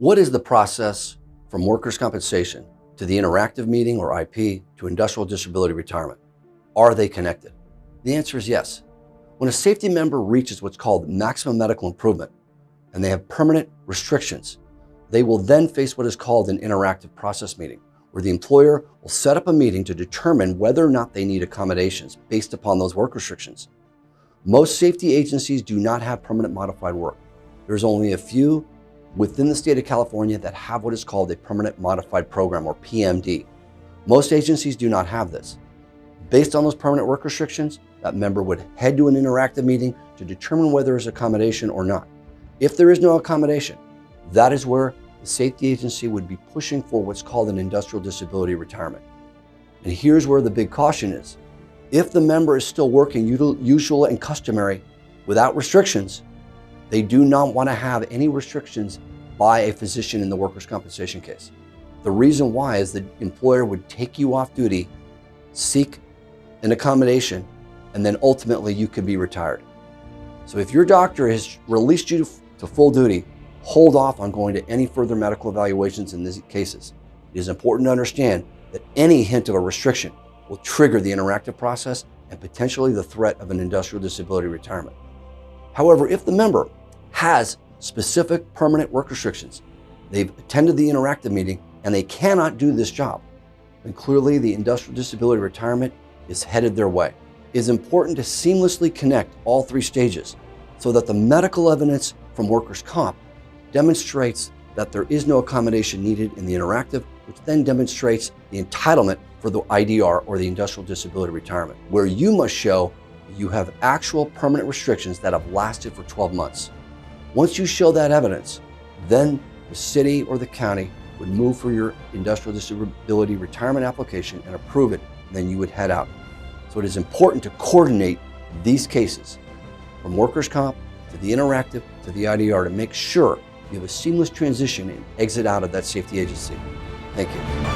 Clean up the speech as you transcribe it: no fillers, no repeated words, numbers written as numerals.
What is the process from workers' compensation to the interactive meeting or IP to industrial disability retirement? Are they connected? The answer is yes. When a safety member reaches what's called maximum medical improvement and they have permanent restrictions, they will then face what is called an interactive process meeting, where the employer will set up a meeting to determine whether or not they need accommodations based upon those work restrictions. Most safety agencies do not have permanent modified work. There's only a few within the state of California that have what is called a permanent modified program, or PMD. Most agencies do not have this. Based on those permanent work restrictions, that member would head to an interactive meeting to determine whether there's accommodation or not. If there is no accommodation, that is where the safety agency would be pushing for what's called an industrial disability retirement. And here's where the big caution is. If the member is still working usual and customary without restrictions, they do not want to have any restrictions by a physician in the workers' compensation case. The reason why is the employer would take you off duty, seek an accommodation, and then ultimately you could be retired. So if your doctor has released you to full duty, hold off on going to any further medical evaluations in these cases. It is important to understand that any hint of a restriction will trigger the interactive process and potentially the threat of an industrial disability retirement. However, if the member has specific permanent work restrictions, they've attended the interactive meeting, and they cannot do this job, then clearly the industrial disability retirement is headed their way. It is important to seamlessly connect all three stages so that the medical evidence from workers' comp demonstrates that there is no accommodation needed in the interactive, which then demonstrates the entitlement for the IDR, or the industrial disability retirement, where you must show that you have actual permanent restrictions that have lasted for 12 months. Once you show that evidence, then the city or the county would move for your industrial disability retirement application and approve it, and then you would head out. So it is important to coordinate these cases from workers' comp to the interactive to the IDR to make sure you have a seamless transition and exit out of that safety agency. Thank you.